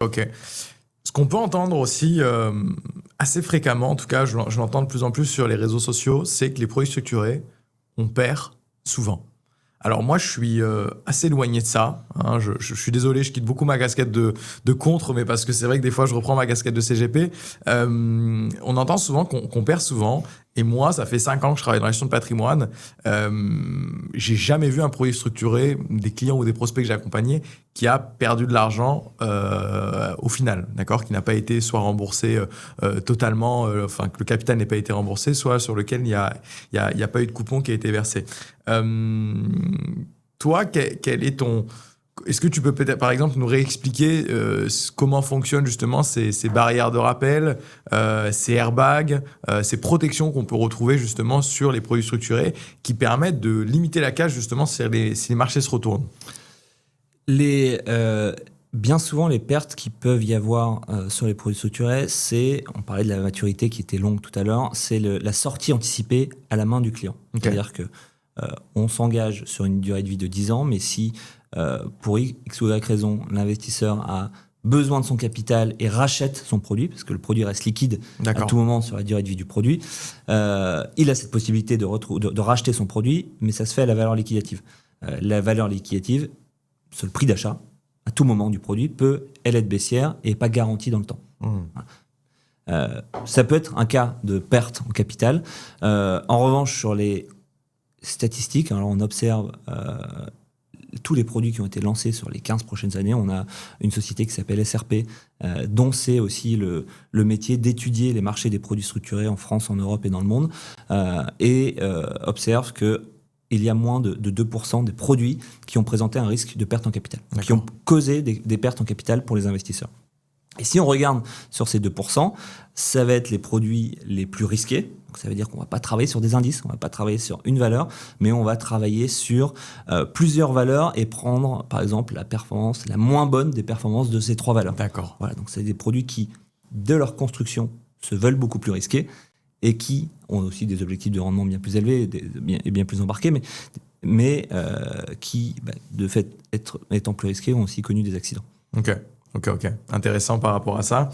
Ok. Ce qu'on peut entendre aussi assez fréquemment, en tout cas, je l'entends de plus en plus sur les réseaux sociaux, c'est que les produits structurés, on perd souvent. Alors moi, je suis assez éloigné de ça. Hein. Je suis désolé, je quitte beaucoup ma casquette de contre, mais parce que c'est vrai que des fois, je reprends ma casquette de CGP. On entend souvent qu'on perd souvent. Et moi, ça fait 5 ans que je travaille dans la gestion de patrimoine. J'ai jamais vu un produit structuré, des clients ou des prospects que j'ai accompagnés, qui a perdu de l'argent au final, d'accord, qui n'a pas été soit remboursé totalement, enfin que le capital n'ait pas été remboursé, soit sur lequel il y a pas eu de coupon qui a été versé. Toi, quel est ton... Est-ce que tu peux peut-être, par exemple, nous réexpliquer comment fonctionnent justement ces barrières de rappel, ces airbags, ces protections qu'on peut retrouver justement sur les produits structurés qui permettent de limiter la casse justement si les marchés se retournent? Bien souvent, les pertes qui peuvent y avoir sur les produits structurés, on parlait de la maturité qui était longue tout à l'heure, c'est la sortie anticipée à la main du client. Okay. C'est-à-dire que on s'engage sur une durée de vie de 10 ans, mais si pour X ou Y raison, l'investisseur a besoin de son capital et rachète son produit, parce que le produit reste liquide à tout moment sur la durée de vie du produit, il a cette possibilité de racheter son produit, mais ça se fait à la valeur liquidative. La valeur liquidative, c'est le prix d'achat, à tout moment du produit, peut, elle, être baissière et pas garantie dans le temps. Ça peut être un cas de perte en capital. En revanche, sur les statistiques, alors on observe tous les produits qui ont été lancés sur les 15 prochaines années. On a une société qui s'appelle SRP, dont c'est aussi le métier d'étudier les marchés des produits structurés en France, en Europe et dans le monde, et observe qu'il y a moins de 2% des produits qui ont présenté un risque de perte en capital, qui ont causé des pertes en capital pour les investisseurs. Et si on regarde sur ces 2%, ça va être les produits les plus risqués. Donc ça veut dire qu'on ne va pas travailler sur des indices, on ne va pas travailler sur une valeur, mais on va travailler sur plusieurs valeurs et prendre, par exemple, la performance, la moins bonne des performances de ces 3 valeurs. D'accord. Voilà, donc c'est des produits qui, de leur construction, se veulent beaucoup plus risqués et qui ont aussi des objectifs de rendement bien plus élevés et bien plus embarqués, mais qui, de fait, étant plus risqués, ont aussi connu des accidents. Ok. Intéressant par rapport à ça.